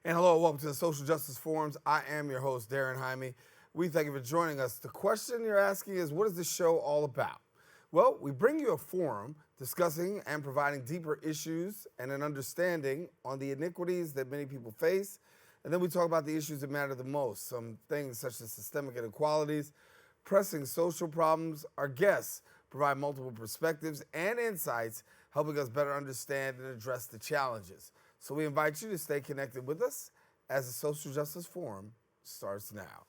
And hello, welcome to the Social Justice Forums. I am your host, Daren, Jaime. We thank you for joining us. The question you're asking is, what is this show all about? Well, we bring you a forum discussing and providing deeper issues and an understanding on the iniquities that many people face. And then we talk about the issues that matter the most, some things such as systemic inequalities, pressing social problems. Our guests provide multiple perspectives and insights, helping us better understand and address the challenges. So we invite you to stay connected with us as the Social Justice Forum starts now.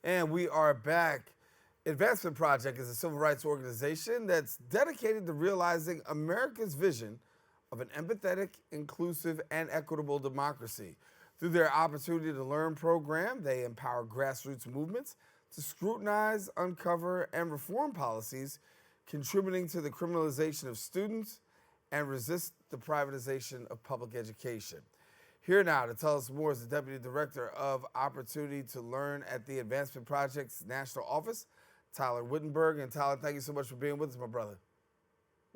And we are back. Advancement Project is a civil rights organization that's dedicated to realizing America's vision of an empathetic, inclusive, and equitable democracy. Through their Opportunity to Learn program, they empower grassroots movements to scrutinize, uncover, and reform policies contributing to the criminalization of students and resist the privatization of public education. Here now to tell us more is the Deputy Director of Opportunity to Learn at the Advancement Project's National Office, Tyler Whittenberg. And Tyler, thank you so much for being with us, my brother.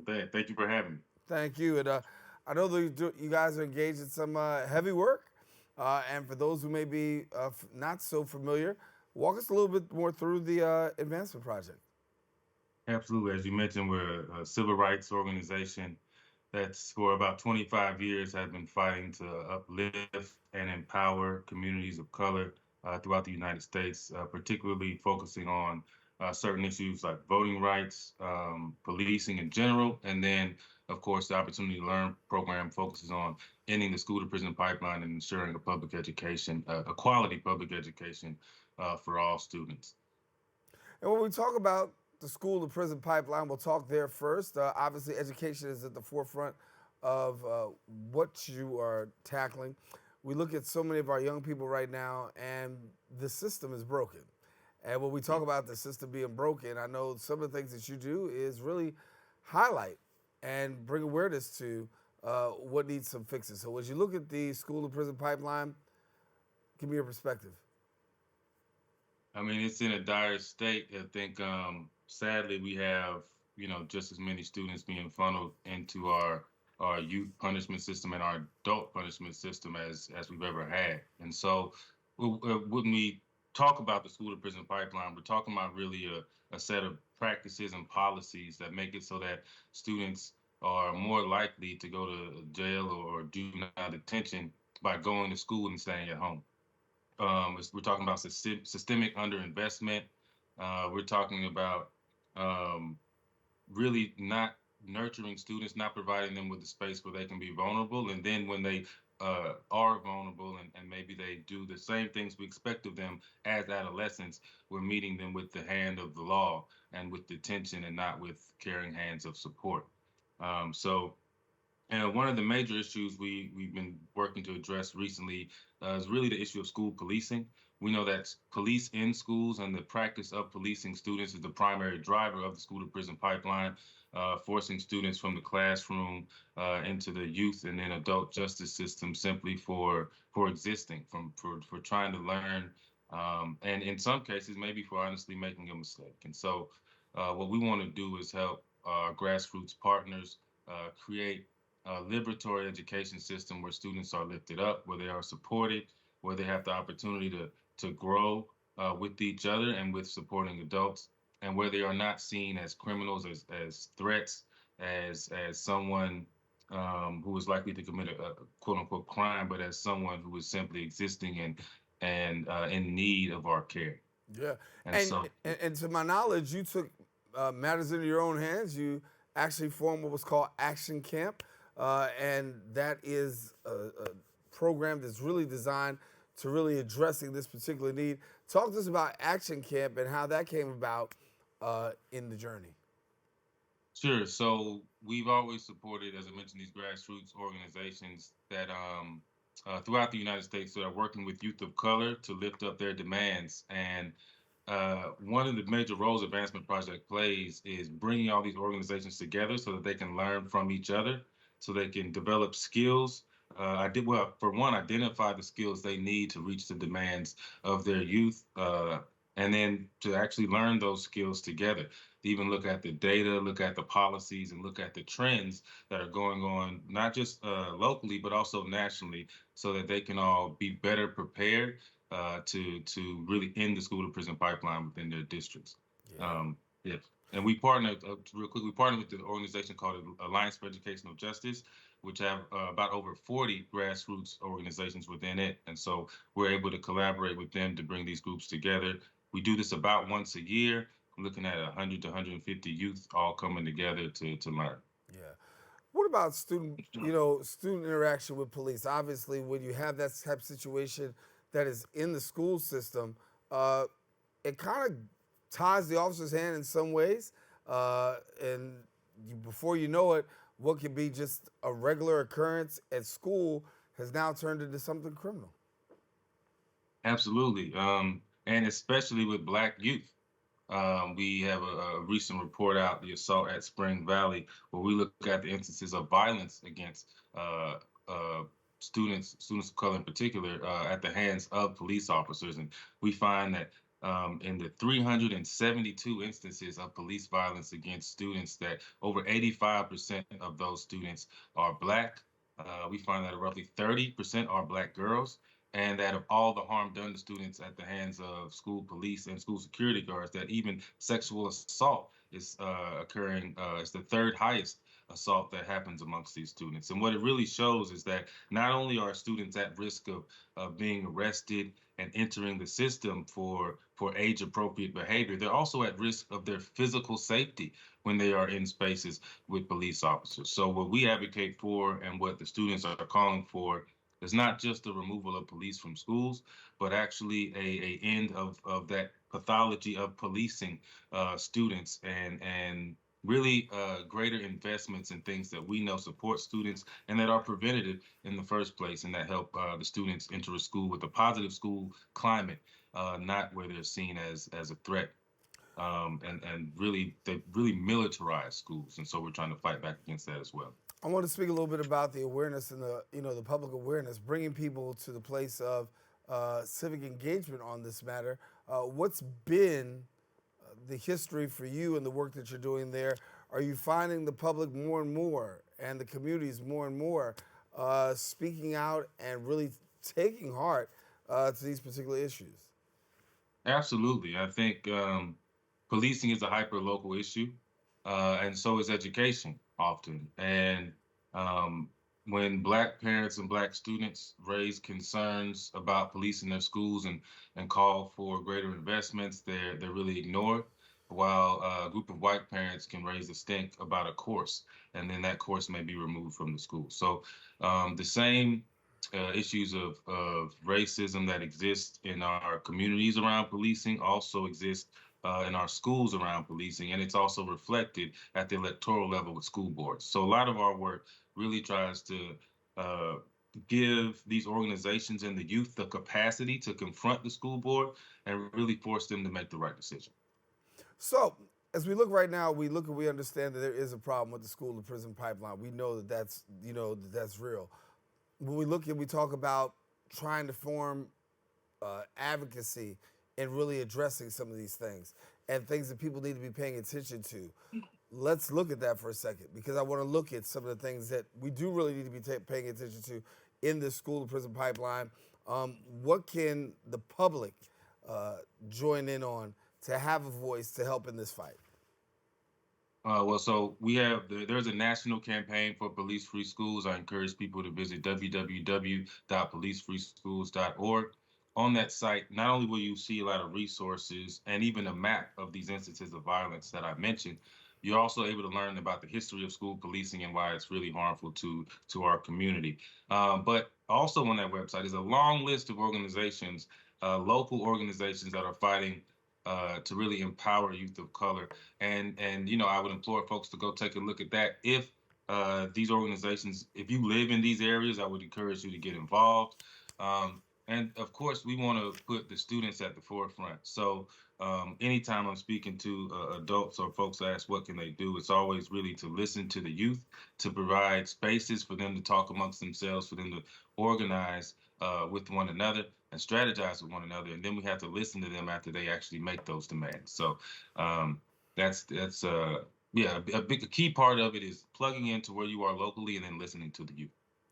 Thank you for having me. Thank you. And I know that you guys are engaged in some heavy work. And for those who may be not so familiar, walk us a little bit more through the Advancement Project. Absolutely. As you mentioned, we're a civil rights organization that's for about 25 years have been fighting to uplift and empower communities of color throughout the United States, particularly focusing on certain issues like voting rights, policing in general, and then, of course, the Opportunity to Learn program focuses on ending the school-to-prison pipeline and ensuring a public education, a quality public education for all students. And when we talk about the school-to-prison pipeline, we'll talk there first. Obviously, education is at the forefront of what you are tackling. We look at so many of our young people right now, and the system is broken. And when we talk about the system being broken, I know some of the things that you do is really highlight and bring awareness to what needs some fixes. So as you look at the school-to-prison pipeline, give me your perspective. I mean, it's in a dire state. I think, sadly, we have, just as many students being funneled into our youth punishment system and our adult punishment system as we've ever had. And so when we talk about the school to prison pipeline, we're talking about really a set of practices and policies that make it so that students are more likely to go to jail or do not detention by going to school and staying at home. We're talking about systemic underinvestment. We're talking about really not nurturing students, not providing them with the space where they can be vulnerable. And then when they are vulnerable and maybe they do the same things we expect of them as adolescents, we're meeting them with the hand of the law and with detention and not with caring hands of support. And one of the major issues we've been working to address recently is really the issue of school policing. We know that police in schools and the practice of policing students is the primary driver of the school to prison pipeline, forcing students from the classroom into the youth and then adult justice system simply for existing, for trying to learn, and in some cases maybe for honestly making a mistake. And so what we want to do is help grassroots partners create a liberatory education system where students are lifted up, where they are supported, where they have the opportunity to grow with each other and with supporting adults, and where they are not seen as criminals, as threats, as someone who is likely to commit a quote unquote crime, but as someone who is simply existing and in need of our care. Yeah, and to my knowledge, you took matters into your own hands. You actually formed what was called Action Camp. And that is a program that's really designed to really addressing this particular need. Talk to us about Action Camp and how that came about in the journey. Sure. So we've always supported, as I mentioned, these grassroots organizations that throughout the United States that are working with youth of color to lift up their demands. And one of the major roles Advancement Project plays is bringing all these organizations together so that they can learn from each other, so they can develop skills. For one, identify the skills they need to reach the demands of their youth and then to actually learn those skills together, to even look at the data, look at the policies, and look at the trends that are going on, not just locally, but also nationally, so that they can all be better prepared to really end the school to prison pipeline within their districts. Yeah. Um, yeah. And we partner, real quick, we partner with the organization called Alliance for Educational Justice, which have about over 40 grassroots organizations within it. And so we're able to collaborate with them to bring these groups together. We do this about once a year, looking at 100 to 150 youth all coming together to learn. Yeah. What about student interaction with police? Obviously, when you have that type of situation that is in the school system, uh, it kind of ties the officer's hand in some ways, and before you know it, what could be just a regular occurrence at school has now turned into something criminal. Absolutely. And especially with Black youth. We have a recent report out, the assault at Spring Valley, where we look at the instances of violence against students of color in particular, at the hands of police officers. And we find that in the 372 instances of police violence against students, that over 85% of those students are Black. We find that roughly 30% are Black girls, and that of all the harm done to students at the hands of school police and school security guards, that even sexual assault is occurring. It's the third highest assault that happens amongst these students. And what it really shows is that not only are students at risk of being arrested and entering the system for age appropriate behavior, they're also at risk of their physical safety when they are in spaces with police officers. So what we advocate for and what the students are calling for is not just the removal of police from schools, but actually a end of that pathology of policing students, and really greater investments in things that we know support students and that are preventative in the first place, and that help the students enter a school with a positive school climate, not where they're seen as a threat. And really, they really militarize schools, and so we're trying to fight back against that as well. I want to speak a little bit about the awareness and the public awareness, bringing people to the place of civic engagement on this matter. What's been the history for you and the work that you're doing there? Are you finding the public more and more and the communities more and more speaking out and really taking heart to these particular issues? Absolutely. I think policing is a hyper local issue, and so is education often. And um, when Black parents and Black students raise concerns about police in their schools and call for greater investments, they're really ignored. While a group of White parents can raise a stink about a course, and then that course may be removed from the school. So the same issues of racism that exist in our communities around policing also exist in our schools around policing, and it's also reflected at the electoral level with school boards. So a lot of our work really tries to uh, give these organizations and the youth the capacity to confront the school board and really force them to make the right decision. So, as we look right now, we understand that there is a problem with the school to prison pipeline. We know that that's real. When we look and we talk about trying to form advocacy and really addressing some of these things and things that people need to be paying attention to, let's look at that for a second, because I want to look at some of the things that we do really need to be paying attention to in this school to prison pipeline. What can the public join in on to have a voice to help in this fight? Well, so there's a national campaign for police-free schools. I encourage people to visit www.policefreeschools.org. On that site, not only will you see a lot of resources and even a map of these instances of violence that I mentioned, you're also able to learn about the history of school policing and why it's really harmful to our community. But also on that website is a long list of organizations, local organizations that are fighting to really empower youth of color. And I would implore folks to go take a look at that. If these organizations, if you live in these areas, I would encourage you to get involved. And of course, we want to put the students at the forefront. So anytime I'm speaking to adults or folks that ask what can they do, it's always really to listen to the youth, to provide spaces for them to talk amongst themselves, for them to organize, with one another and strategize with one another, and then we have to listen to them after they actually make those demands. So um, that's yeah, a key part of it is plugging into where you are locally and then listening to the youth.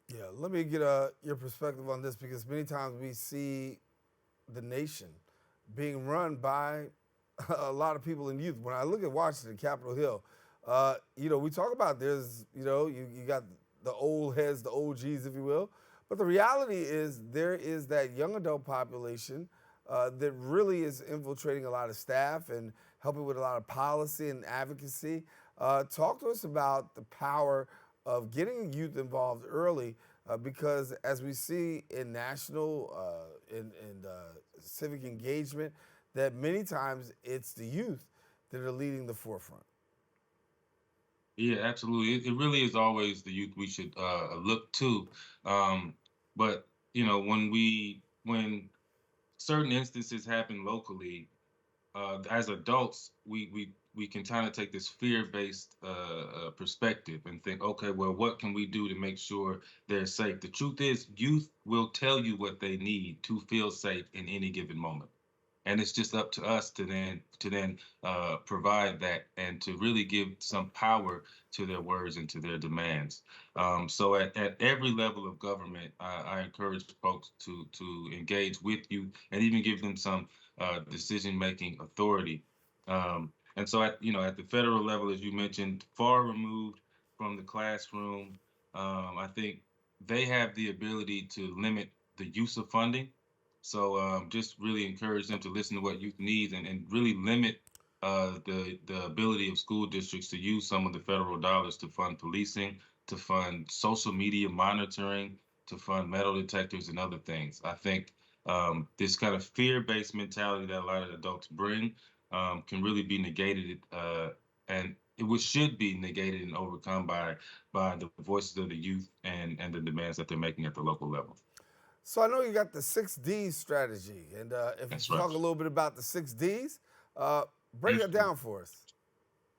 Yeah, let me get your perspective on this because many times we see the nation being run by a lot of people in youth. When I look at Washington, Capitol Hill, we talk about you got the old heads, the OGs, if you will, but the reality is there is that young adult population that really is infiltrating a lot of staff and helping with a lot of policy and advocacy. Talk to us about the power of getting youth involved early because as we see in national and civic engagement, that many times it's the youth that are leading the forefront. Yeah, absolutely. It really is always the youth we should look to. Um, but when certain instances happen locally, as adults, we can kind of take this fear-based perspective and think, okay, well, what can we do to make sure they're safe? The truth is, youth will tell you what they need to feel safe in any given moment, and it's just up to us to then provide that and to really give some power to their words and to their demands. So at every level of government, I encourage folks to engage with youth and even give them some decision making authority. And so at the federal level, as you mentioned, far removed from the classroom, I think they have the ability to limit the use of funding. So just really encourage them to listen to what youth needs and really limit the ability of school districts to use some of the federal dollars to fund policing, to fund social media monitoring, to fund metal detectors and other things. I think this kind of fear-based mentality that a lot of adults bring can really be negated, and should be negated and overcome by the voices of the youth and the demands that they're making at the local level. So I know you got the 6D strategy, and if you That's could right. talk a little bit about the 6Ds, break that Absolutely. down for us.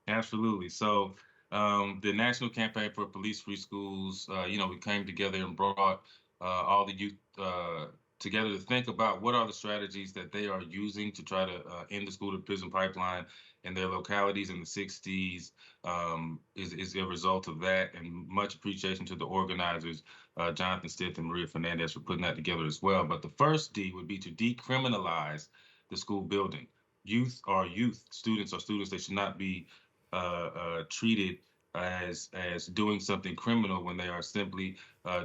Absolutely. So the National Campaign for Police Free Schools, we came together and brought all the youth together to think about what are the strategies that they are using to try to end the school to prison pipeline in their localities. In the 60s is a result of that, and much appreciation to the organizers, Jonathan Stith and Maria Fernandez, for putting that together as well. But the first D would be to decriminalize the school building. Youth are youth, students are students. They should not be treated as doing something criminal when they are simply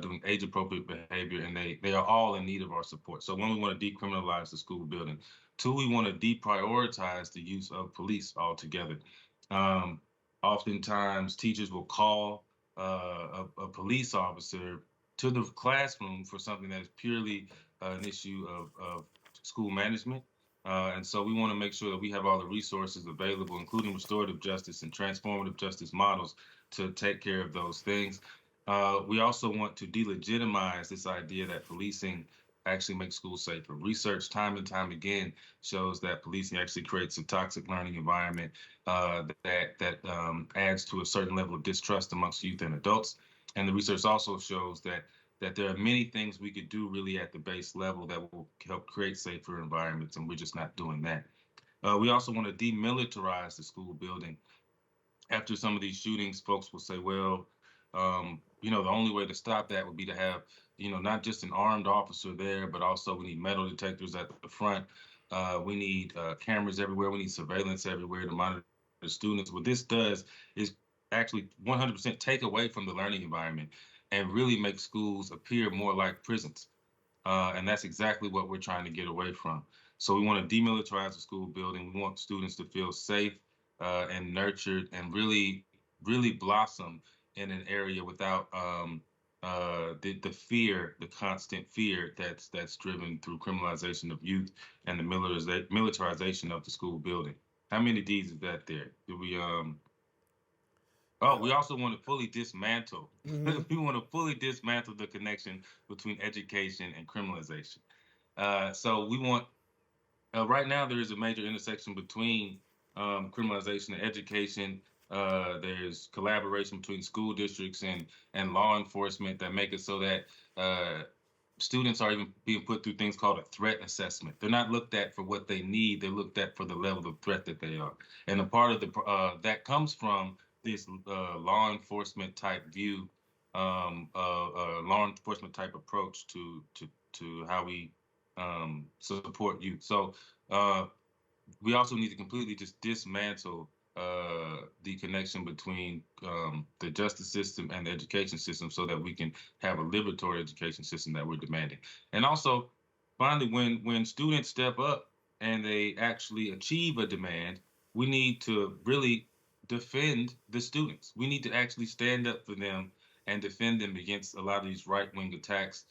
doing age appropriate behavior, and they are all in need of our support. So one, we want to decriminalize the school building. Two, we want to deprioritize the use of police altogether. Um, Oftentimes teachers will call a police officer to the classroom for something that is purely an issue of school management. And so we want to make sure that we have all the resources available, including restorative justice and transformative justice models to take care of those things. We also want to delegitimize this idea that policing actually makes schools safer. Research time and time again shows that policing actually creates a toxic learning environment that adds to a certain level of distrust amongst youth and adults. And the research also shows that there are many things we could do really at the base level that will help create safer environments, and we're just not doing that. We also want to demilitarize the school building. After some of these shootings, folks will say, well, the only way to stop that would be to have, not just an armed officer there, but also we need metal detectors at the front. We need cameras everywhere. We need surveillance everywhere to monitor the students. What this does is actually 100% take away from the learning environment and really make schools appear more like prisons. And that's exactly what we're trying to get away from. So we want to demilitarize the school building. We want students to feel safe and nurtured and really, really blossom in an area without the fear, the constant fear that's driven through criminalization of youth and the militarization of the school building. How many D's is that there? Do we Oh, we also want to fully dismantle. Mm-hmm. We want to fully dismantle the connection between education and criminalization. So we want right now there is a major intersection between criminalization and education. There's collaboration between school districts and law enforcement that make it so that uh, students are even being put through things called a threat assessment. They're not looked at for what they need. They're looked at for the level of threat that they are. And a part of that comes from this law enforcement type view, law enforcement type approach to how we support youth. So we also need to completely just dismantle the connection between the justice system and the education system so that we can have a liberatory education system that we're demanding. And also, finally, when students step up and they actually achieve a demand, we need to really defend the students. We need to actually stand up for them and defend them against a lot of these right-wing attacks.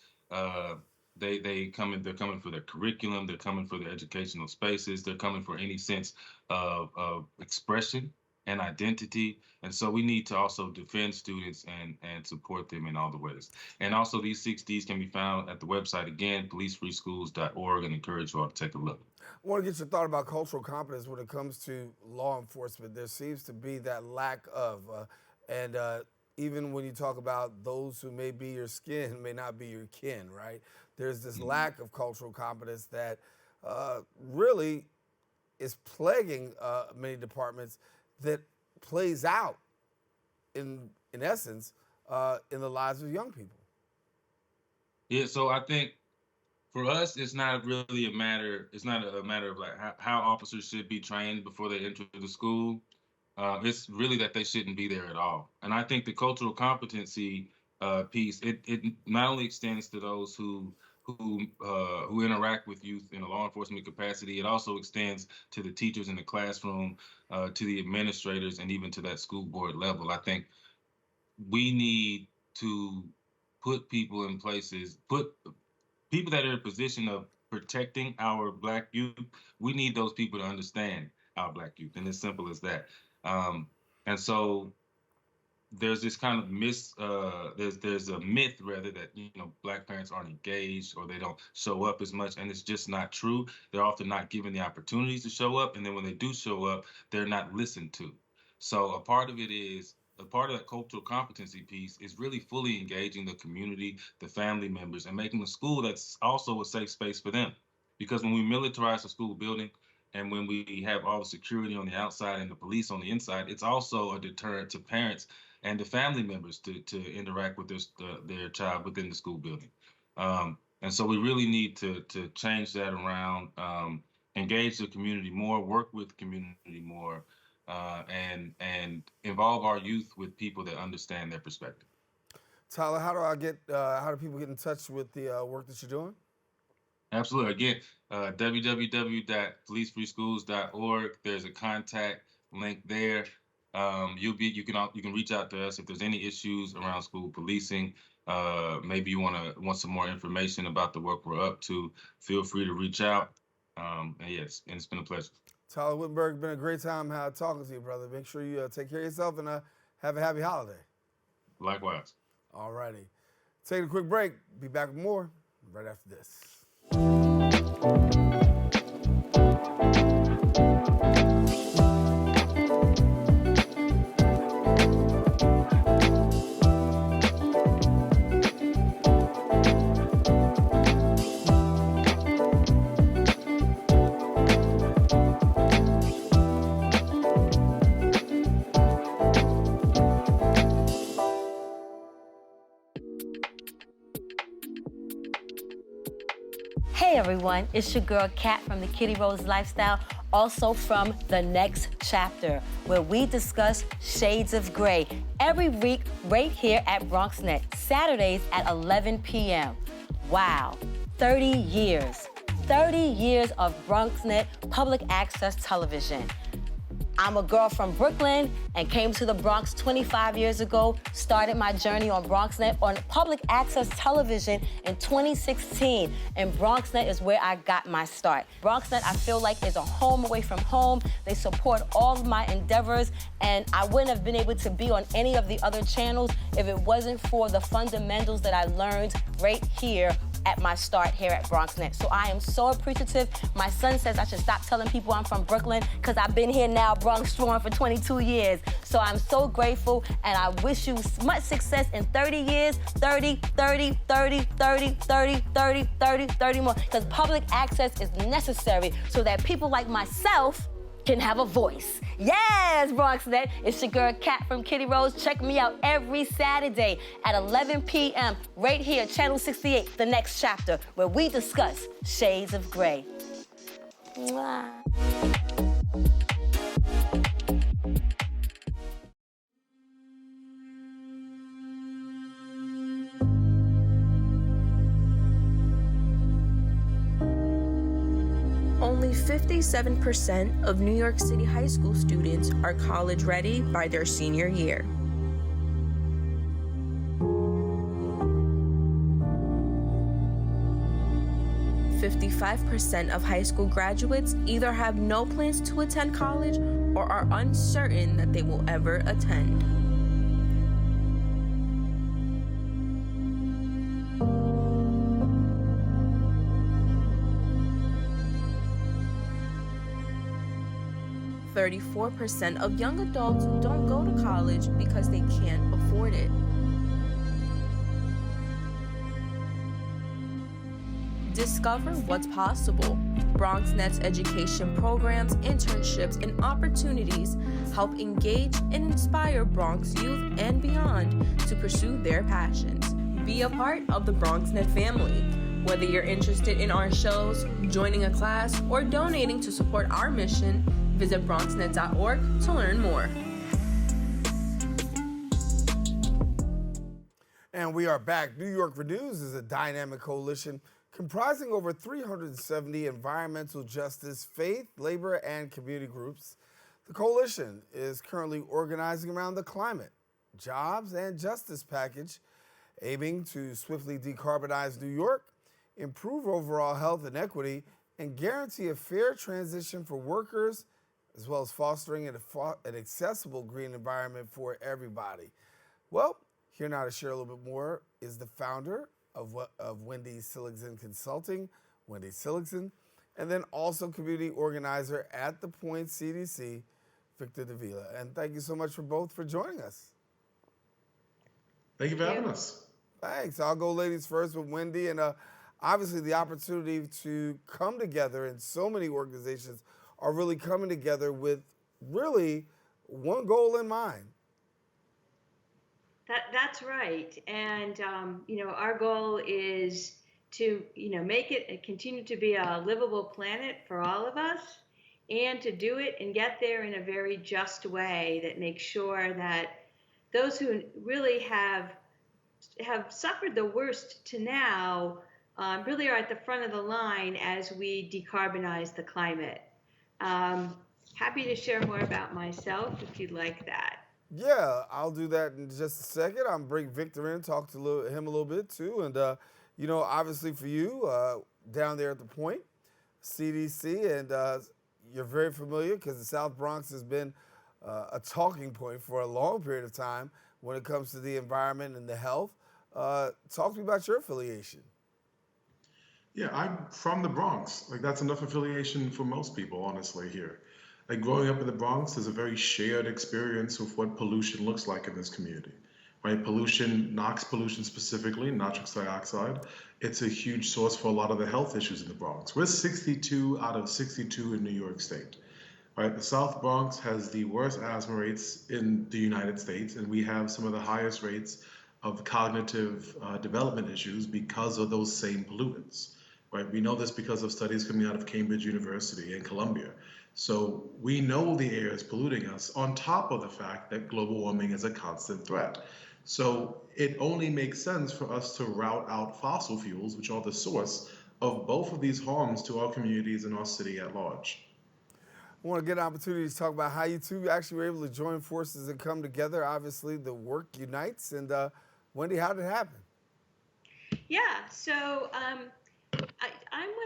They're coming for their curriculum, they're coming for their educational spaces, they're coming for any sense of expression and identity. And so we need to also defend students and support them in all the ways. And also these 6 Ds can be found at the website again, policefreeschools.org, and encourage you all to take a look. I want to get your thought about cultural competence when it comes to law enforcement. There seems to be that lack of, even when you talk about those who may be your skin, may not be your kin, right? There's this lack of cultural competence that really is plaguing many departments that plays out, in essence, in the lives of young people. Yeah, so I think for us, it's not really a matter. It's not a matter of like how officers should be trained before they enter the school. It's really that they shouldn't be there at all. And I think the cultural competency piece, it not only extends to those who interact with youth in a law enforcement capacity, it also extends to the teachers in the classroom, to the administrators, and even to that school board level. I think we need to put people in places, put people that are in a position of protecting our Black youth. We need those people to understand our Black youth, and as simple as that. And so there's this kind of there's a myth rather that Black parents aren't engaged or they don't show up as much, and it's just not true. They're often not given the opportunities to show up, and then when they do show up, they're not listened to. So a part of that cultural competency piece is really fully engaging the community, the family members, and making a school that's also a safe space for them. Because when we militarize a school building, and when we have all the security on the outside and the police on the inside, it's also a deterrent to parents and the family members to interact with their child within the school building. And so we really need to change that around, engage the community more, work with the community more, and involve our youth with people that understand their perspective. Tyler, how do people get in touch with the work that you're doing? Absolutely. Again, www.policefreeschools.org. There's a contact link there. You can reach out to us if there's any issues around school policing. Maybe you want some more information about the work we're up to. Feel free to reach out. And yes, and it's been a pleasure. Tyler Whittenberg, been a great time talking to you, brother. Make sure you take care of yourself and have a happy holiday. Likewise. All righty. Take a quick break. Be back with more right after this. Hey everyone, it's your girl Kat from the Kitty Rose Lifestyle, also from The Next Chapter, where we discuss shades of gray every week right here at BronxNet, Saturdays at 11 p.m. Wow, 30 years. 30 years of BronxNet public access television. I'm a girl from Brooklyn and came to the Bronx 25 years ago, started my journey on BronxNet on public access television in 2016, and BronxNet is where I got my start. BronxNet, I feel like, is a home away from home. They support all of my endeavors, and I wouldn't have been able to be on any of the other channels if it wasn't for the fundamentals that I learned right here at my start here at BronxNet. So I am so appreciative. My son says I should stop telling people I'm from Brooklyn because I've been here now, Bronx strong, for 22 years. So I'm so grateful, and I wish you much success in 30 years, 30, 30, 30, 30, 30, 30, 30, 30 more, because public access is necessary so that people like myself can have a voice. Yes, BronxNet. It's your girl Kat from Kitty Rose. Check me out every Saturday at 11 p.m. right here, Channel 68, The Next Chapter, where we discuss shades of gray. Mwah. Only 57% of New York City high school students are college ready by their senior year. "55% of high school graduates either have no plans to attend college or are uncertain that they will ever attend. "34% of young adults don't go to college because they can't afford it. Discover what's possible. BronxNet's education programs, internships, and opportunities help engage and inspire Bronx youth and beyond to pursue their passions. Be a part of the BronxNet family. Whether you're interested in our shows, joining a class, or donating to support our mission, visit BronxNet.org to learn more. And we are back. New York Renews is a dynamic coalition comprising over 370 environmental justice, faith, labor, and community groups. The coalition is currently organizing around the climate, jobs, and justice package, aiming to swiftly decarbonize New York, improve overall health and equity, and guarantee a fair transition for workers, as well as fostering an accessible green environment for everybody. Well, here now to share a little bit more is the founder of Wendy Seligson Consulting, Wendy Seligson, and then also community organizer at the Point CDC, Victor Davila. And thank you so much for joining us. Thank you for having us. Thanks. I'll go ladies first with Wendy, and obviously the opportunity to come together, and so many organizations are really coming together with really one goal in mind. That's right. And, our goal is to, make it continue to be a livable planet for all of us, and to do it and get there in a very just way that makes sure that those who really have suffered the worst to now really are at the front of the line as we decarbonize the climate. Happy to share more about myself if you'd like that. Yeah, I'll do that in just a second. I'm bring Victor in, talk to him a little bit too. And, obviously for you, down there at the Point, CDC, and you're very familiar because the South Bronx has been a talking point for a long period of time when it comes to the environment and the health. Talk to me about your affiliation. Yeah, I'm from the Bronx. That's enough affiliation for most people, honestly, here. Growing up in the Bronx is a very shared experience of what pollution looks like in this community, right? Pollution, NOx pollution specifically, nitrous dioxide, it's a huge source for a lot of the health issues in the Bronx. We're 62 out of 62 in New York State, right? The South Bronx has the worst asthma rates in the United States, and we have some of the highest rates of cognitive development issues because of those same pollutants, right? We know this because of studies coming out of Cambridge University and Columbia. So we know the air is polluting us, on top of the fact that global warming is a constant threat. So it only makes sense for us to route out fossil fuels, which are the source of both of these harms to our communities and our city at large. I want to get an opportunity to talk about how you two actually were able to join forces and come together. Obviously, the work unites. And Wendy, how did it happen? Yeah, so I'm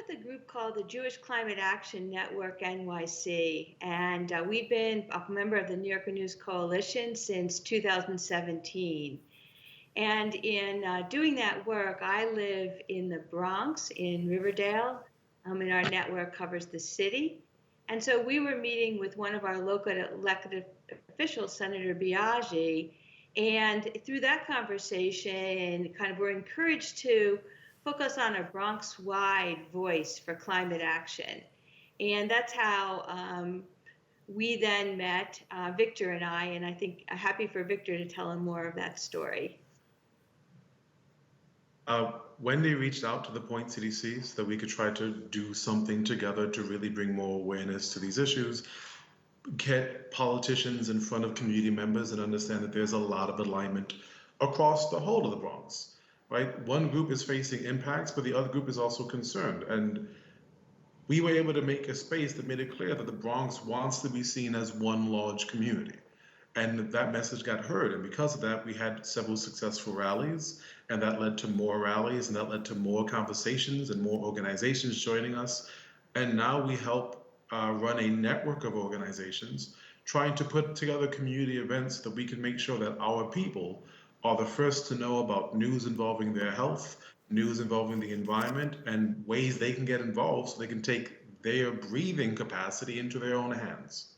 with a group called the Jewish Climate Action Network NYC, and we've been a member of the New York Renews Coalition since 2017. And in doing that work, I live in the Bronx, in Riverdale, and our network covers the city. And so we were meeting with one of our local elected officials, Senator Biaggi, and through that conversation, kind of we're encouraged to focus on a Bronx-wide voice for climate action. And that's how we then met, Victor and I think I'm happy for Victor to tell him more of that story. Wendy reached out to the Point CDC so that we could try to do something together to really bring more awareness to these issues, get politicians in front of community members and understand that there's a lot of alignment across the whole of the Bronx, right? One group is facing impacts, but the other group is also concerned. And we were able to make a space that made it clear that the Bronx wants to be seen as one large community. And that message got heard. And because of that, we had several successful rallies, and that led to more rallies, and that led to more conversations and more organizations joining us. And now we help run a network of organizations trying to put together community events that we can make sure that our people are the first to know about news involving their health, news involving the environment, and ways they can get involved so they can take their breathing capacity into their own hands.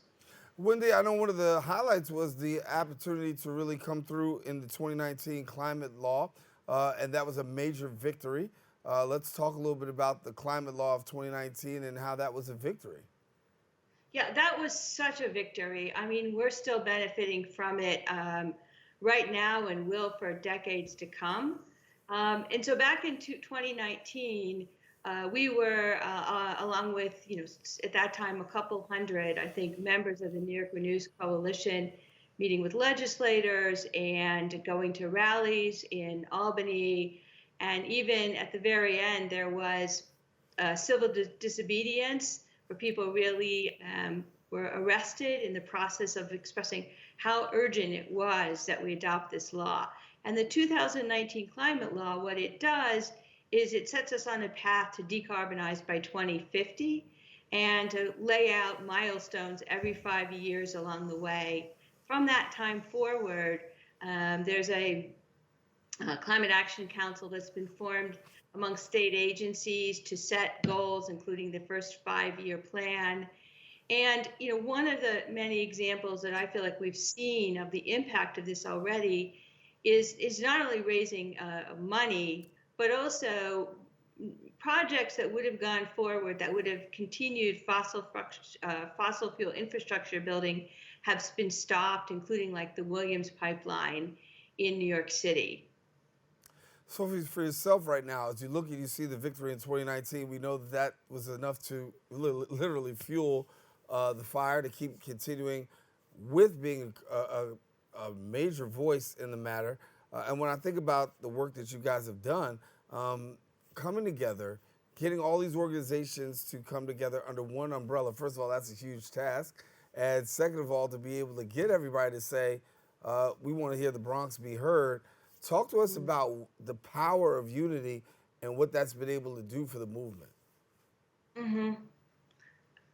Wendy, I know one of the highlights was the opportunity to really come through in the 2019 climate law, and that was a major victory. Let's talk a little bit about the climate law of 2019 and how that was a victory. Yeah, that was such a victory. I mean, we're still benefiting from it right now and will for decades to come. And so back in 2019, we were, along with, at that time, a couple hundred, I think, members of the New York Renews Coalition, meeting with legislators and going to rallies in Albany. And even at the very end, there was civil disobedience where people really were arrested in the process of expressing how urgent it was that we adopt this law. And the 2019 climate law, what it does is it sets us on a path to decarbonize by 2050 and to lay out milestones every 5 years along the way. From that time forward, there's a Climate Action Council that's been formed among state agencies to set goals, including the first 5-year plan. And one of the many examples that I feel like we've seen of the impact of this already is not only raising money, but also projects that would have gone forward that would have continued fossil fuel infrastructure building have been stopped, including like the Williams pipeline in New York City. So for yourself right now, as you look and you see the victory in 2019, we know that was enough to literally fuel the fire to keep continuing with being a major voice in the matter. And when I think about the work that you guys have done, coming together, getting all these organizations to come together under one umbrella, first of all, that's a huge task. And second of all, to be able to get everybody to say, we want to hear the Bronx be heard. Talk to us about the power of unity and what that's been able to do for the movement. Mm-hmm.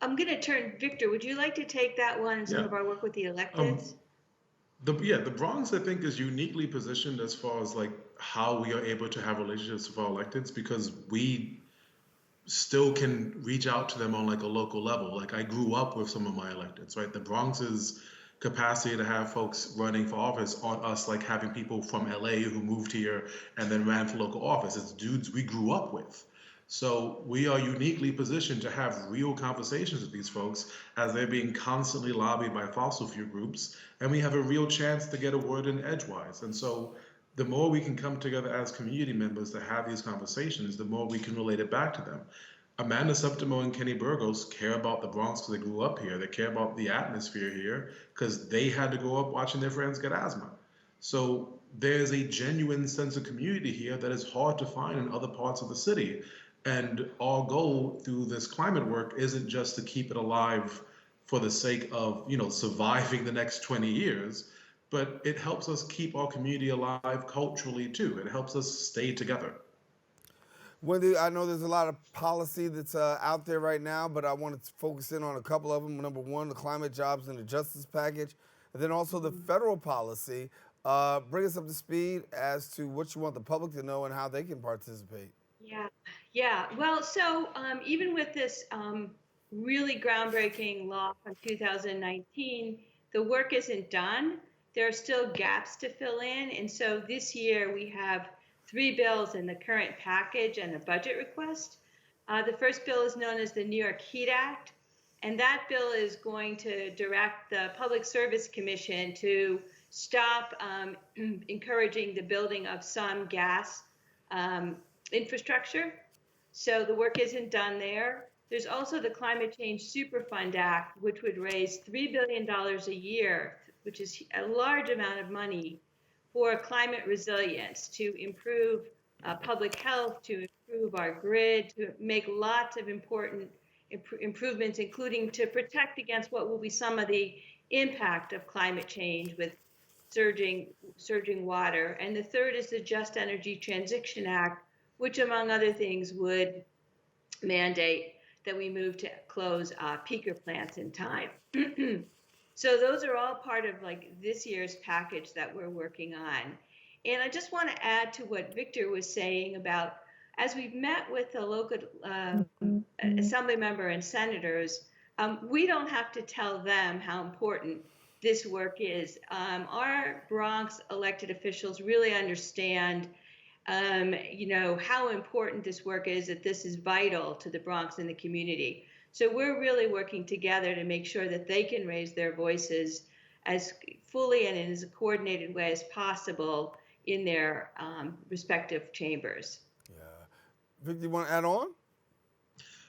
I'm going to turn, Victor, would you like to take that one and some of our work with the electeds? The Bronx, I think, is uniquely positioned as far as like how we are able to have relationships with our electeds, because we still can reach out to them on like a local level. Like I grew up with some of my electeds, right? The Bronx's capacity to have folks running for office on us, like having people from LA who moved here and then ran for local office. It's dudes we grew up with. So we are uniquely positioned to have real conversations with these folks as they're being constantly lobbied by fossil fuel groups, and we have a real chance to get a word in edgewise. And so the more we can come together as community members to have these conversations, the more we can relate it back to them. Amanda Septimo and Kenny Burgos care about the Bronx because they grew up here. They care about the atmosphere here because they had to grow up watching their friends get asthma. So there's a genuine sense of community here that is hard to find in other parts of the city. And our goal through this climate work isn't just to keep it alive for the sake of, surviving the next 20 years, but it helps us keep our community alive culturally too. It helps us stay together. Wendy, I know there's a lot of policy that's out there right now, but I want to focus in on a couple of them. Number one, the climate jobs and the justice package, and then also the federal policy Bring us up to speed as to what you want the public to know and how they can participate. Yeah, yeah. Well, so even with this really groundbreaking law from 2019, the work isn't done. There are still gaps to fill in. And so this year we have 3 bills in the current package and a budget request. The first bill is known as the New York Heat Act. And that bill is going to direct the Public Service Commission to stop encouraging the building of some gas infrastructure. So the work isn't done there. There's also the Climate Change Superfund Act, which would raise $3 billion a year, which is a large amount of money for climate resilience to improve public health, to improve our grid, to make lots of important improvements, including to protect against what will be some of the impact of climate change with surging water. And the third is the Just Energy Transition Act, which, among other things, would mandate that we move to close peaker plants in time. So those are all part of like this year's package that we're working on. And I just want to add to what Victor was saying about, as we've met with the local assembly member and senators, we don't have to tell them how important this work is. Our Bronx elected officials really understand how important this work is, that this is vital to the Bronx and the community. So we're really working together to make sure that they can raise their voices as fully and in as a coordinated way as possible in their respective chambers. Yeah. Vic, do you want to add on?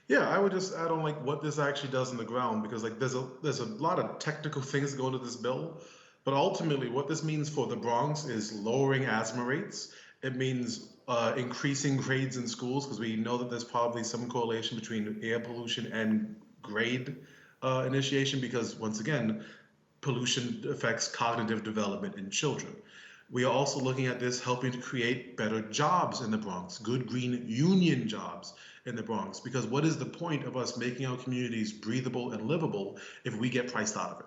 Yeah, I would just add on like what this actually does on the ground, because like there's a lot of technical things that go into this bill, but ultimately what this means for the Bronx is lowering asthma rates. It means increasing grades in schools, because we know that there's probably some correlation between air pollution and grade initiation, because once again, pollution affects cognitive development in children. We are also looking at this helping to create better jobs in the Bronx, good green union jobs in the Bronx, because what is the point of us making our communities breathable and livable if we get priced out of it?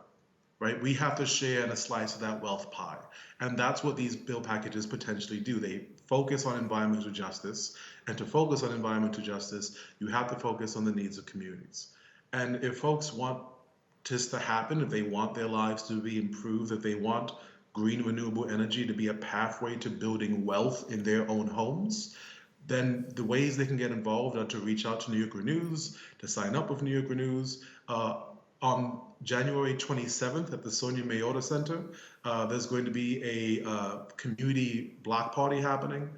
Right? We have to share in a slice of that wealth pie. And that's what these bill packages potentially do. They focus on environmental justice. And to focus on environmental justice, you have to focus on the needs of communities. And if folks want this to happen, if they want their lives to be improved, if they want green renewable energy to be a pathway to building wealth in their own homes, then the ways they can get involved are to reach out to New York Renews, to sign up with New York Renews. On January 27th at the Sonia Mayota Center, there's going to be a community block party happening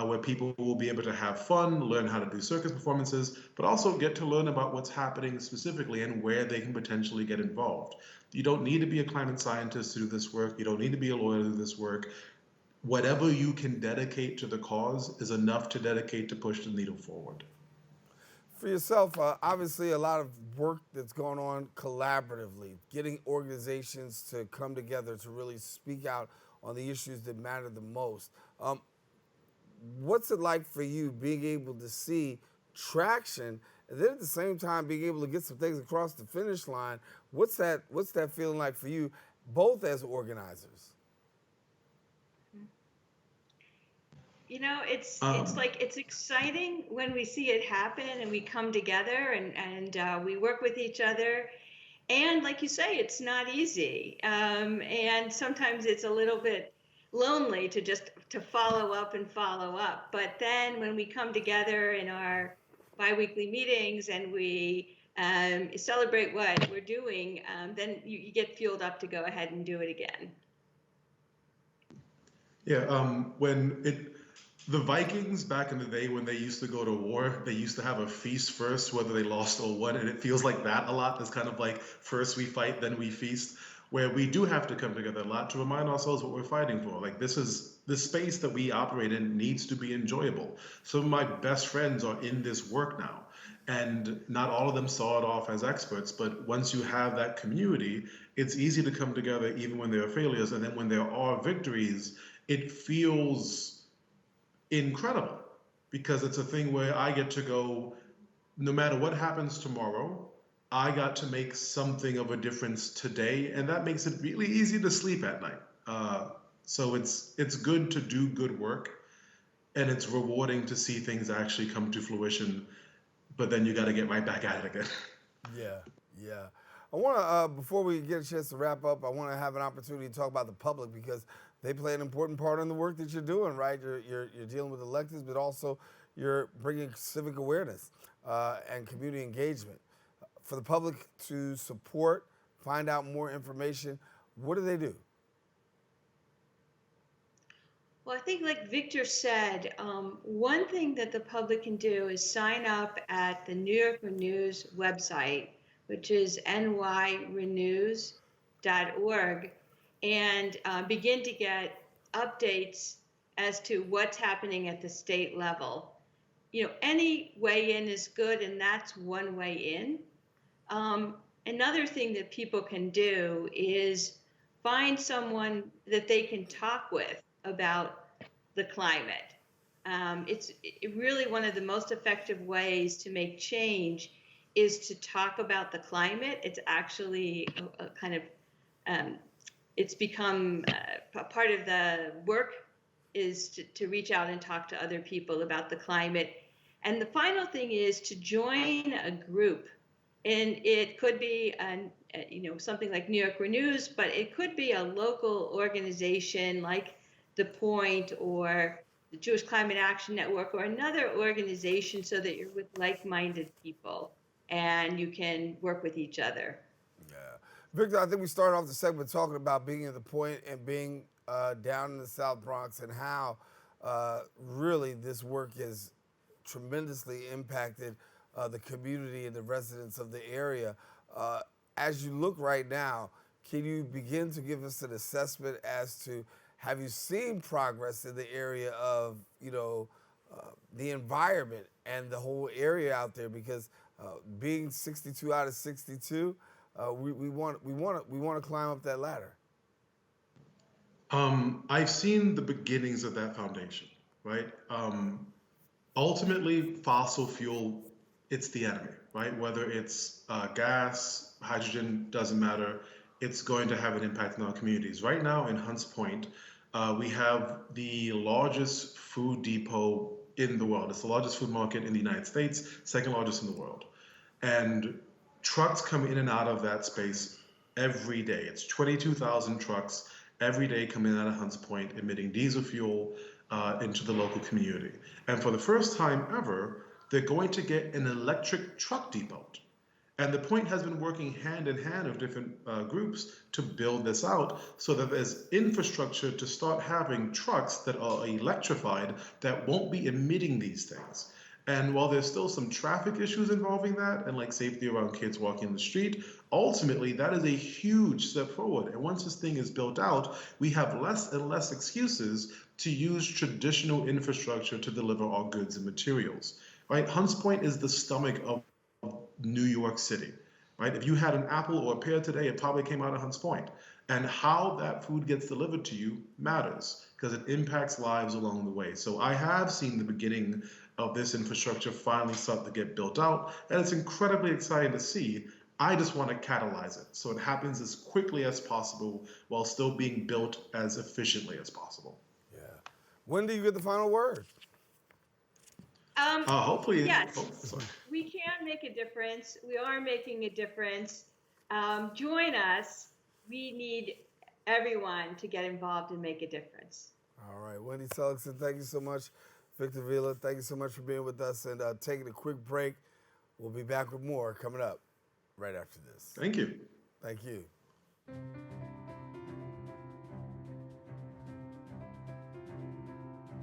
where people will be able to have fun, learn how to do circus performances, but also get to learn about what's happening specifically and where they can potentially get involved. You don't need to be a climate scientist to do this work. You don't need to be a lawyer to do this work. Whatever you can dedicate to the cause is enough to dedicate to push the needle forward. For yourself, obviously a lot of work that's going on collaboratively, getting organizations to come together to really speak out on the issues that matter the most. What's it like for you being able to see traction and then at the same time being able to get some things across the finish line? What's that feeling like for you, both as organizers? You know, it's exciting when we see it happen and we come together and we work with each other. And like you say, it's not easy. And sometimes it's a little bit lonely to follow up. But then when we come together in our biweekly meetings and we celebrate what we're doing, then you get fueled up to go ahead and do it again. Yeah, the Vikings back in the day when they used to go to war, they used to have a feast first, whether they lost or won, and it feels like that a lot. It's kind of like first we fight, then we feast, where we do have to come together a lot to remind ourselves what we're fighting for. Like this space that we operate in needs to be enjoyable. Some of my best friends are in this work now, and not all of them saw it off as experts, but once you have that community, it's easy to come together even when there are failures, and then when there are victories, it feels incredible, because it's a thing where I get to go, no matter what happens tomorrow, I got to make something of a difference today, and that makes it really easy to sleep at night. So it's good to do good work, and it's rewarding to see things actually come to fruition, but then you got to get right back at it again. Yeah, yeah. I want to, before we get a chance to wrap up, I want to have an opportunity to talk about the public because they play an important part in the work that you're doing, right? You're dealing with electeds, but also you're bringing civic awareness and community engagement. For the public to support, find out more information, what do they do? Well, I think like Victor said, one thing that the public can do is sign up at the New York Renews website, which is nyrenews.org, and begin to get updates as to what's happening at the state level. Any way in is good, and that's one way in. Another thing that people can do is find someone that they can talk with about the climate. It's really one of the most effective ways to make change is to talk about the climate. It's actually a kind of, it's become a part of the work is to reach out and talk to other people about the climate. And the final thing is to join a group. And it could be something like New York Renews, but it could be a local organization like The Point or the Jewish Climate Action Network or another organization so that you're with like-minded people and you can work with each other. Yeah. Victor, I think we started off the segment talking about being at The Point and being down in the South Bronx and how really this work has tremendously impacted the community and the residents of the area. As you look right now, can you begin to give us an assessment as to have you seen progress in the area of the environment and the whole area out there? Because being 62 out of 62, we want to climb up that ladder. I've seen the beginnings of that foundation, right? Ultimately, fossil fuel, it's the enemy, right? Whether it's gas, hydrogen, doesn't matter. It's going to have an impact on our communities. Right now in Hunts Point, we have the largest food depot in the world. It's the largest food market in the United States, second largest in the world. And trucks come in and out of that space every day. It's 22,000 trucks every day coming out of Hunts Point, emitting diesel fuel into the local community. And for the first time ever, they're going to get an electric truck depot. And the Point has been working hand in hand with different groups to build this out so that there's infrastructure to start having trucks that are electrified that won't be emitting these things. And while there's still some traffic issues involving that and like safety around kids walking the street, ultimately that is a huge step forward. And once this thing is built out, we have less and less excuses to use traditional infrastructure to deliver our goods and materials, right? Hunts Point is the stomach of New York City, right? If you had an apple or a pear today, it probably came out of Hunts Point. And how that food gets delivered to you matters because it impacts lives along the way. So I have seen the beginning of this infrastructure finally start to get built out, and it's incredibly exciting to see. I just want to catalyze it so it happens as quickly as possible while still being built as efficiently as possible. Yeah. Wendy, you get the final word. Hopefully. Yes, we can make a difference. We are making a difference. Join us. We need everyone to get involved and make a difference. All right, Wendy Seligson, thank you so much. Victor Davila, thank you so much for being with us and taking a quick break. We'll be back with more coming up right after this. Thank you. Thank you.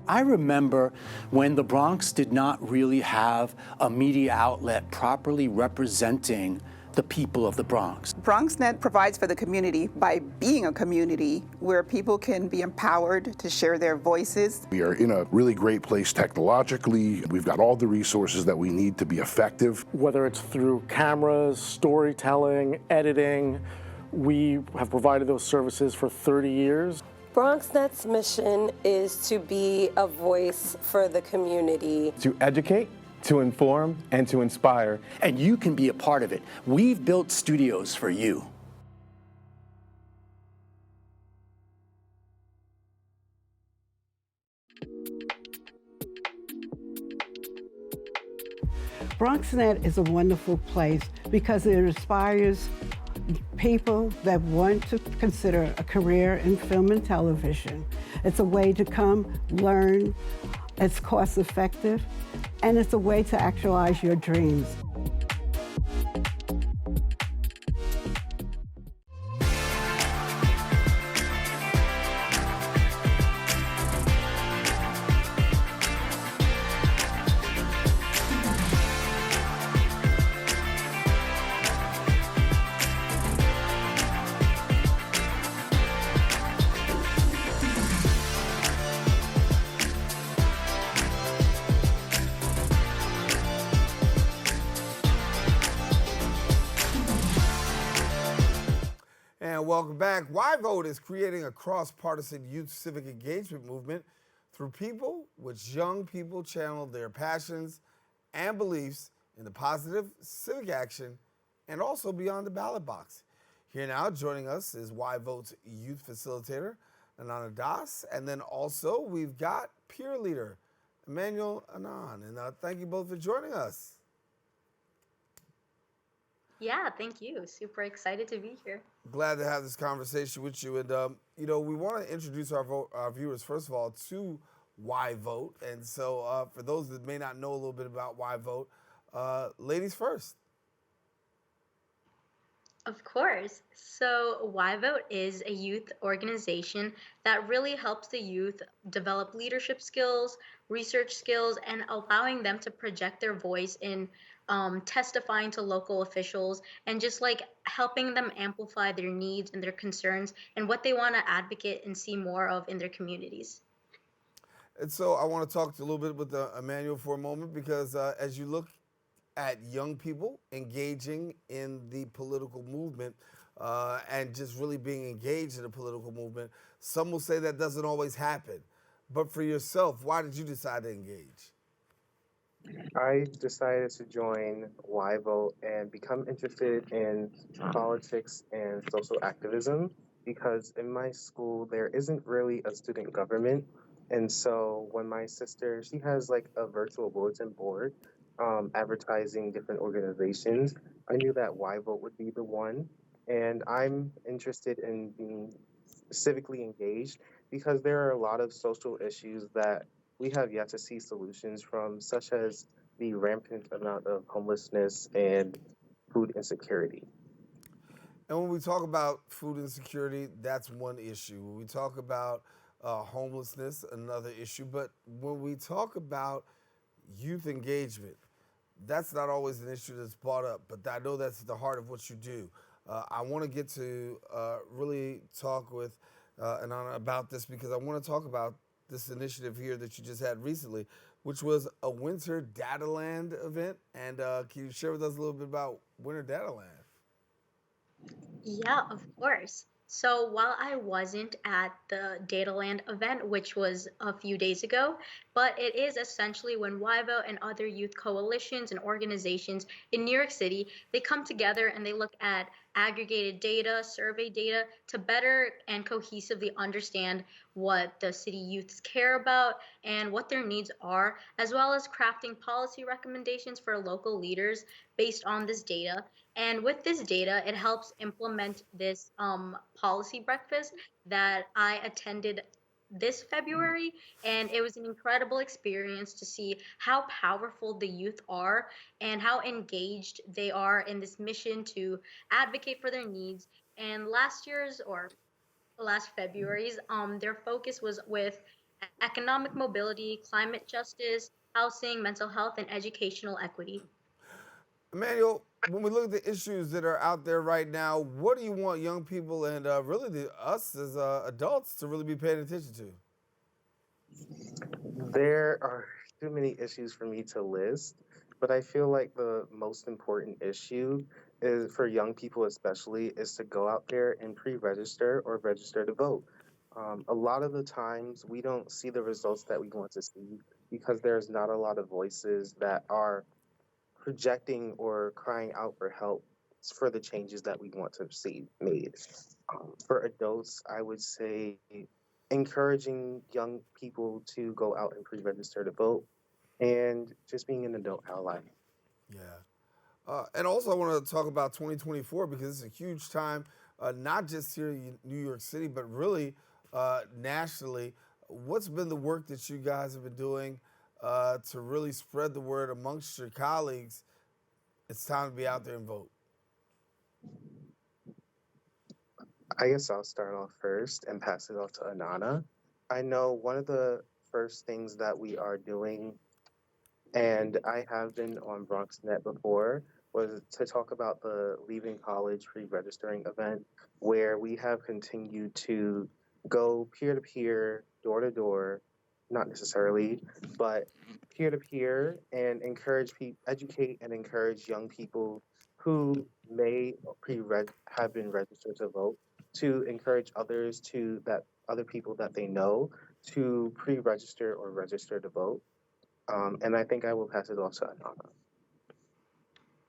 I remember when the Bronx did not really have a media outlet properly representing the people of the Bronx. BronxNet provides for the community by being a community where people can be empowered to share their voices. We are in a really great place technologically. We've got all the resources that we need to be effective. Whether it's through cameras, storytelling, editing, we have provided those services for 30 years. BronxNet's mission is to be a voice for the community. To educate, to inform, and to inspire. And you can be a part of it. We've built studios for you. BronxNet is a wonderful place because it inspires people that want to consider a career in film and television. It's a way to come, learn, it's cost effective, and it's a way to actualize your dreams. And welcome back. YVote is creating a cross-partisan youth civic engagement movement through people which young people channel their passions and beliefs into positive civic action and also beyond the ballot box. Here now joining us is YVote's youth facilitator, Ananna, and then also we've got peer leader, Emmanuel, Annan. And thank you both for joining us. Yeah, thank you. Super excited to be here. Glad to have this conversation with you. And, we want to introduce our viewers, first of all, to YVote. And so for those that may not know a little bit about YVote, ladies first. Of course. So YVote is a youth organization that really helps the youth develop leadership skills, research skills, and allowing them to project their voice in testifying to local officials and just like helping them amplify their needs and their concerns and what they want to advocate and see more of in their communities. And so I want to talk a little bit with Emmanuel for a moment because as you look at young people engaging in the political movement and just really being engaged in the political movement, some will say that doesn't always happen. But for yourself, why did you decide to engage? I decided to join YVote and become interested in politics and social activism because in my school there isn't really a student government. And so when my sister, she has like a virtual bulletin board advertising different organizations, I knew that YVote would be the one. And I'm interested in being civically engaged because there are a lot of social issues that we have yet to see solutions from, such as the rampant amount of homelessness and food insecurity. And when we talk about food insecurity, that's one issue. When we talk about homelessness, another issue. But when we talk about youth engagement, that's not always an issue that's brought up, but I know that's at the heart of what you do. I want to get to really talk with Ananna about this because I want to talk about this initiative here that you just had recently, which was a Winter Dataland event. And can you share with us a little bit about Winter Dataland? Yeah, of course. So while I wasn't at the Dataland event, which was a few days ago, but it is essentially when YVote and other youth coalitions and organizations in New York City, they come together and they look at aggregated data, survey data to better and cohesively understand what the city youths care about and what their needs are, as well as crafting policy recommendations for local leaders based on this data. And with this data, it helps implement this policy breakfast that I attended this February. And it was an incredible experience to see how powerful the youth are and how engaged they are in this mission to advocate for their needs. And last February's, their focus was with economic mobility, climate justice, housing, mental health, and educational equity. Emmanuel, when we look at the issues that are out there right now, what do you want young people and really us as adults to really be paying attention to? There are too many issues for me to list, but I feel like the most important issue is for young people especially is to go out there and pre-register or register to vote. A lot of the times we don't see the results that we want to see because there's not a lot of voices that are projecting or crying out for help for the changes that we want to see made. For adults, I would say encouraging young people to go out and pre-register to vote and just being an adult ally. Yeah. And also, I want to talk about 2024 because it's a huge time, not just here in New York City, but really nationally. What's been the work that you guys have been doing to really spread the word amongst your colleagues? It's time to be out there and vote. I guess I'll start off first and pass it off to Ananna. I know one of the first things that we are doing, and I have been on BronxNet before, was to talk about the Leaving College pre-registering event, where we have continued to go peer-to-peer, door-to-door, not necessarily, but peer-to-peer, and educate and encourage young people who may have been registered to vote, to encourage other people that they know to pre-register or register to vote. And I think I will pass it off to Ananna.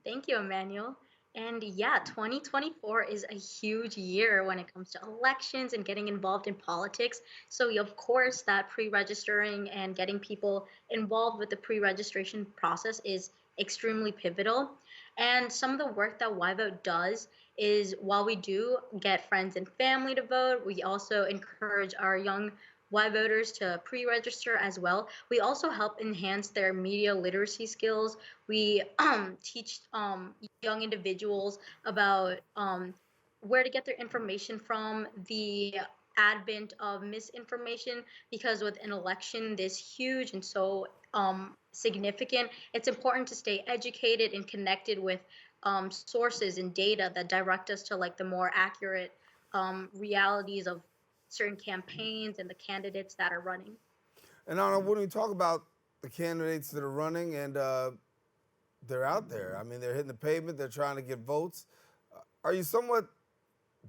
Thank you, Emmanuel. And yeah, 2024 is a huge year when it comes to elections and getting involved in politics. So, of course, that pre registering and getting people involved with the pre registration process is extremely pivotal. And some of the work that YVote does is while we do get friends and family to vote, we also encourage our young Y voters to pre register as well. We also help enhance their media literacy skills. We teach young individuals about where to get their information from, the advent of misinformation, because with an election this huge and so significant, it's important to stay educated and connected with sources and data that direct us to like the more accurate realities of certain campaigns and the candidates that are running. And Anna, when we talk about the candidates that are running and they're out there, I mean, they're hitting the pavement, they're trying to get votes. Are you somewhat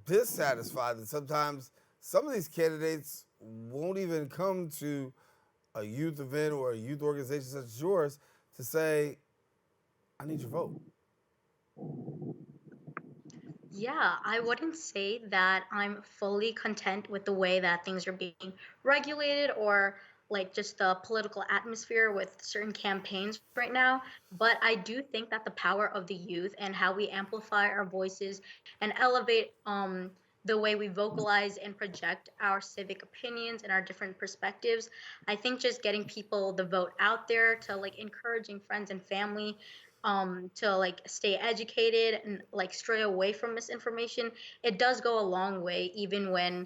dissatisfied that sometimes some of these candidates won't even come to a youth event or a youth organization such as yours to say, I need your vote? Yeah, I wouldn't say that I'm fully content with the way that things are being regulated or like just the political atmosphere with certain campaigns right now. But I do think that the power of the youth and how we amplify our voices and elevate the way we vocalize and project our civic opinions and our different perspectives. I think just getting people the vote out there to like encouraging friends and family to like stay educated and like stray away from misinformation, it does go a long way, even when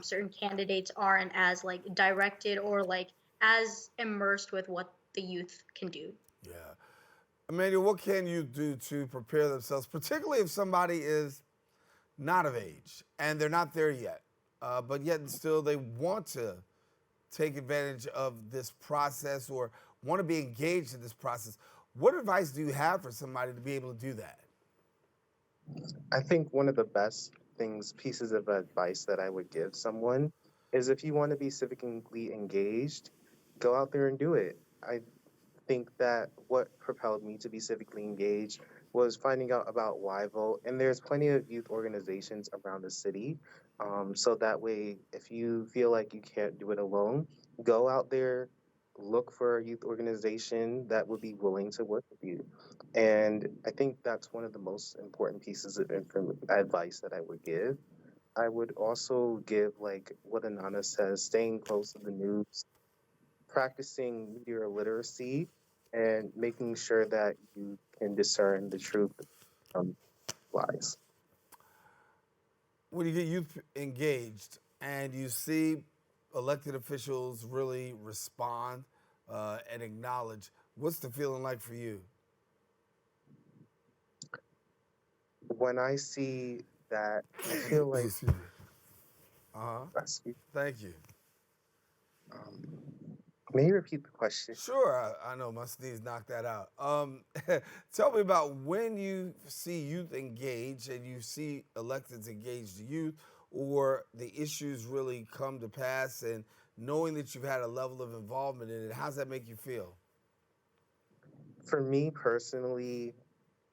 certain candidates aren't as like directed or like as immersed with what the youth can do. Yeah. Emmanuel, what can you do to prepare themselves, particularly if somebody is not of age and they're not there yet, but yet and still they want to take advantage of this process or want to be engaged in this process? What advice do you have for somebody to be able to do that? I think one of the best pieces of advice that I would give someone is if you want to be civically engaged, go out there and do it. I think that what propelled me to be civically engaged was finding out about YVote, and there's plenty of youth organizations around the city. So that way, if you feel like you can't do it alone, go out there, look for a youth organization that would be willing to work with you. And I think that's one of the most important pieces of advice that I would give. I would also give, like what Ananna says, staying close to the news, practicing media literacy, and making sure that you can discern the truth from lies. When you get youth engaged and you see elected officials really respond and acknowledge, what's the feeling like for you? When I see that, I feel like. Thank you. May you repeat the question? Sure, I know my sneeze knocked that out. Tell me about when you see youth engage and you see electeds engage the youth, or the issues really come to pass, and knowing that you've had a level of involvement in it, how does that make you feel? For me personally,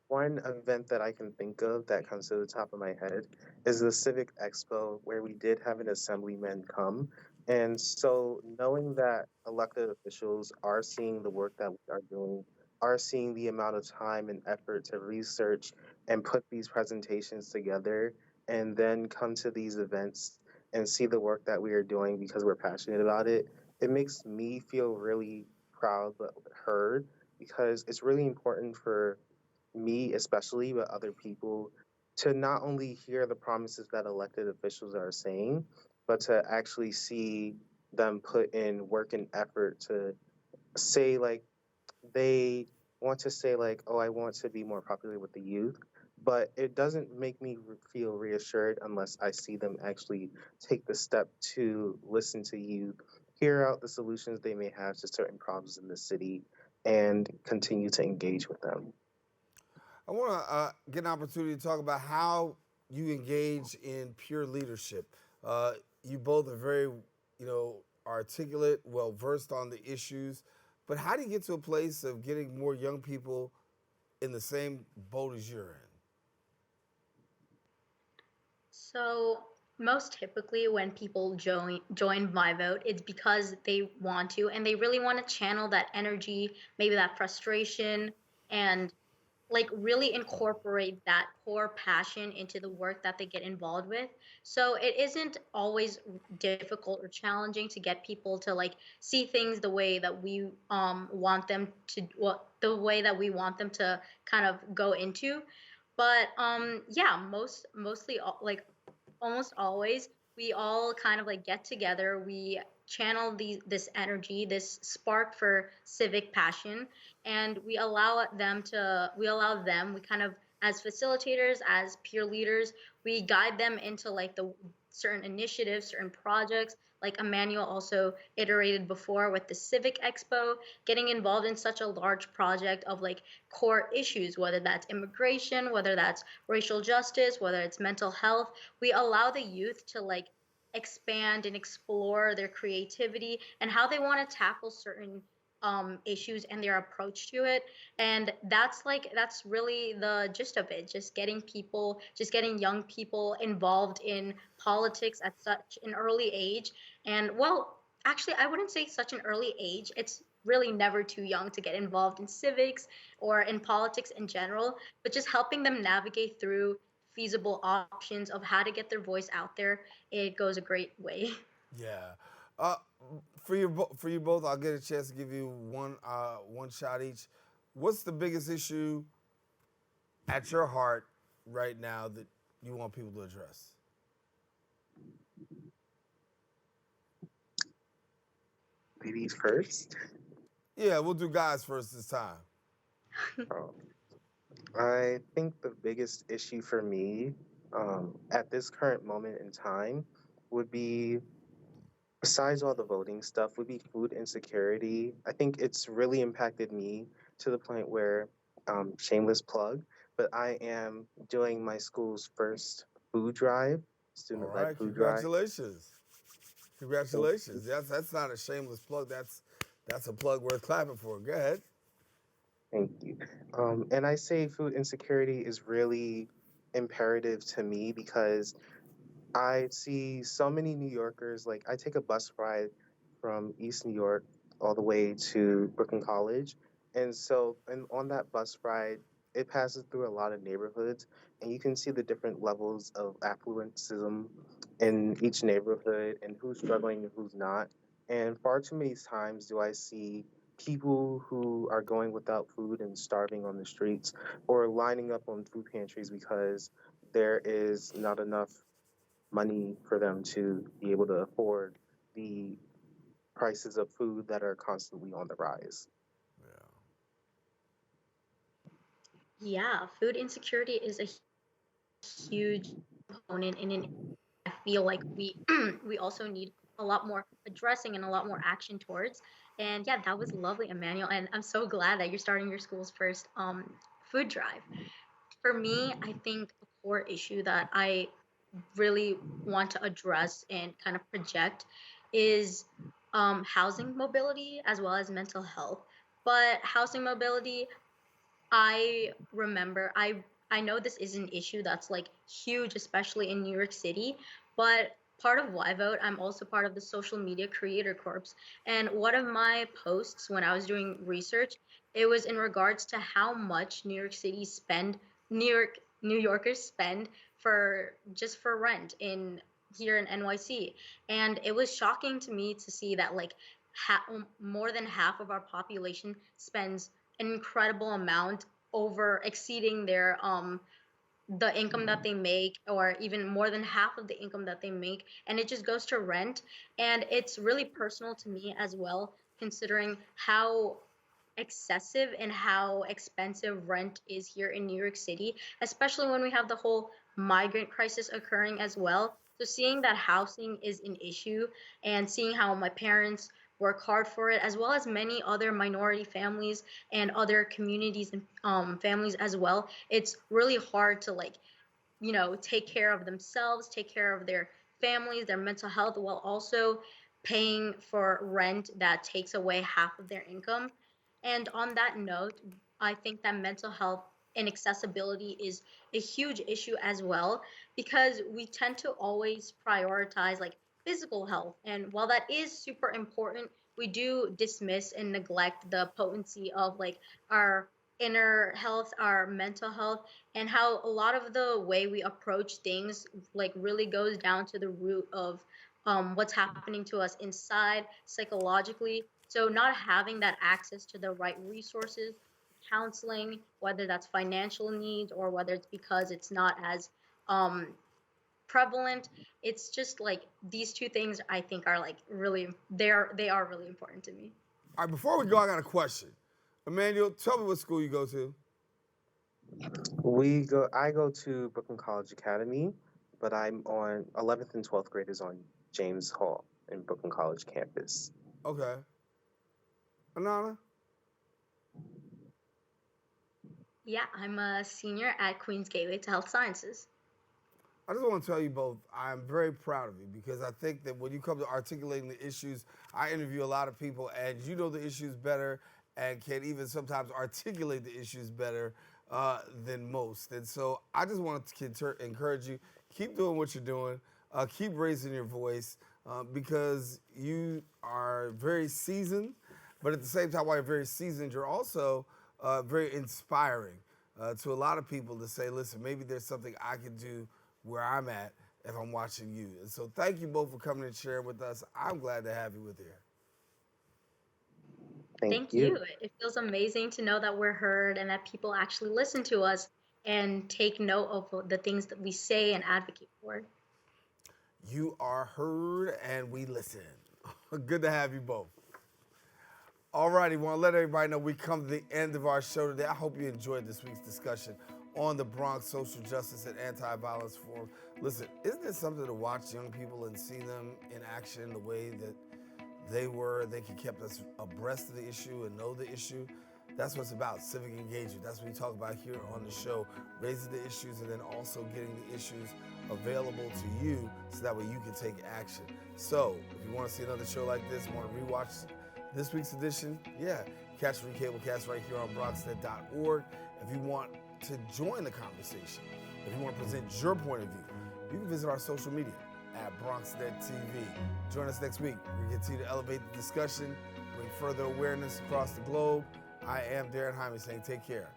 one event that I can think of that comes to the top of my head is the Civic Expo, where we did have an assemblyman come. And so knowing that elected officials are seeing the work that we are doing are seeing the amount of time and effort to research and put these presentations together and then come to these events and see the work that we are doing because we're passionate about it, it makes me feel really proud but heard because it's really important for me, especially, but other people, to not only hear the promises that elected officials are saying, but to actually see them put in work and effort to say, like, they want to say, like, oh, I want to be more popular with the youth. But it doesn't make me feel reassured unless I see them actually take the step to listen to youth, hear out the solutions they may have to certain problems in the city, and continue to engage with them. I want to get an opportunity to talk about how you engage in peer leadership. You both are very, articulate, well versed on the issues, but how do you get to a place of getting more young people in the same boat as you're in? So most typically when people join YVote, it's because they want to and they really want to channel that energy, maybe that frustration, and like really incorporate that core passion into the work that they get involved with. So it isn't always difficult or challenging to get people to like see things the way that we want them to, well, the way that we want them to kind of go into. But yeah, mostly like almost always we all kind of like get together, we channel this energy, this spark for civic passion, and we allow them, we kind of, as facilitators, as peer leaders, we guide them into like the certain initiatives, certain projects, like Emmanuel also iterated before with the Civic Expo, getting involved in such a large project of like core issues, whether that's immigration, whether that's racial justice, whether it's mental health. We allow the youth to like expand and explore their creativity and how they want to tackle certain issues and their approach to it. And that's really the gist of it, just getting young people involved in politics at such an early age. And well, actually, I wouldn't say such an early age. It's really never too young to get involved in civics or in politics in general, but just helping them navigate through feasible options of how to get their voice out there, it goes a great way. Yeah. Uh, for you both, I'll get a chance to give you one shot each. What's the biggest issue at your heart right now that you want people to address? Ladies first. Yeah, we'll do guys first this time. Oh, I think the biggest issue for me at this current moment in time would be, besides all the voting stuff, would be food insecurity. I think it's really impacted me to the point where, shameless plug, but I am doing my school's first food drive, All student-led right, food drive. congratulations. Congratulations. That's not a shameless plug. That's a plug worth clapping for. Go ahead. Thank you. And I say food insecurity is really imperative to me because I see so many New Yorkers. Like, I take a bus ride from East New York all the way to Brooklyn College. And on that bus ride, it passes through a lot of neighborhoods, and you can see the different levels of affluencism in each neighborhood and who's struggling and who's not. And far too many times do I see people who are going without food and starving on the streets or lining up on food pantries because there is not enough money for them to be able to afford the prices of food that are constantly on the rise. Yeah, food insecurity is a huge component in an, I feel like we we also need a lot more addressing and a lot more action towards. And yeah, that was lovely, Emmanuel. And I'm so glad that you're starting your school's first food drive. For me, I think a core issue that I really want to address and kind of project is housing mobility as well as mental health. But housing mobility, I remember, I know this is an issue that's like huge, especially in New York City, but part of YVote, I'm also part of the Social Media Creator Corps. And one of my posts when I was doing research, it was in regards to how much New Yorkers spend for rent here in NYC. And it was shocking to me to see that like more than half of our population spends an incredible amount over exceeding their the income that they make, or even more than half of the income that they make, and it just goes to rent. And it's really personal to me as well, considering how excessive and how expensive rent is here in New York City, especially when we have the whole migrant crisis occurring as well. So seeing that housing is an issue and seeing how my parents work hard for it, as well as many other minority families and other communities and families as well, it's really hard to take care of themselves, take care of their families, their mental health, while also paying for rent that takes away half of their income. And on that note, I think that mental health and accessibility is a huge issue as well, because we tend to always prioritize like physical health. And while that is super important, we do dismiss and neglect the potency of like our inner health, our mental health, and how a lot of the way we approach things like really goes down to the root of what's happening to us inside psychologically. So not having that access to the right resources, counseling, whether that's financial needs or whether it's because it's not as prevalent, it's just like these two things I think are like really they are really important to me. All right, before we go, I got a question. Emmanuel, tell me what school you go to. I go to Brooklyn College Academy, but I'm on 11th and 12th graders on James Hall in Brooklyn College campus. Okay. Ananna? Yeah, I'm a senior at Queens Gateway to Health Sciences. I just want to tell you both, I'm very proud of you, because I think that when you come to articulating the issues, I interview a lot of people and you know the issues better and can even sometimes articulate the issues better than most. And so I just want to encourage you, keep doing what you're doing, keep raising your voice, because you are very seasoned, but at the same time, while you're very seasoned, you're also very inspiring to a lot of people to say, listen, maybe there's something I can do where I'm at if I'm watching you. And so thank you both for coming and sharing with us. I'm glad to have you with here. Thank you. It feels amazing to know that we're heard and that people actually listen to us and take note of the things that we say and advocate for. You are heard and we listen. Good to have you both. All righty, want to let everybody know we come to the end of our show today. I hope you enjoyed this week's discussion on the Bronx Social Justice and Anti-Violence Forum. Listen, isn't it something to watch young people and see them in action the way that they can keep us abreast of the issue and know the issue? That's what it's about, civic engagement. That's what we talk about here on the show, raising the issues and then also getting the issues available to you so that way you can take action. So if you want to see another show like this, want to rewatch this week's edition, catch Free Cablecast right here on BronxNet.org. If you want to join the conversation, if you want to present your point of view, you can visit our social media at BronxNet TV. Join us next week. We continue to elevate the discussion, bring further awareness across the globe. I am Daren Jaime saying take care.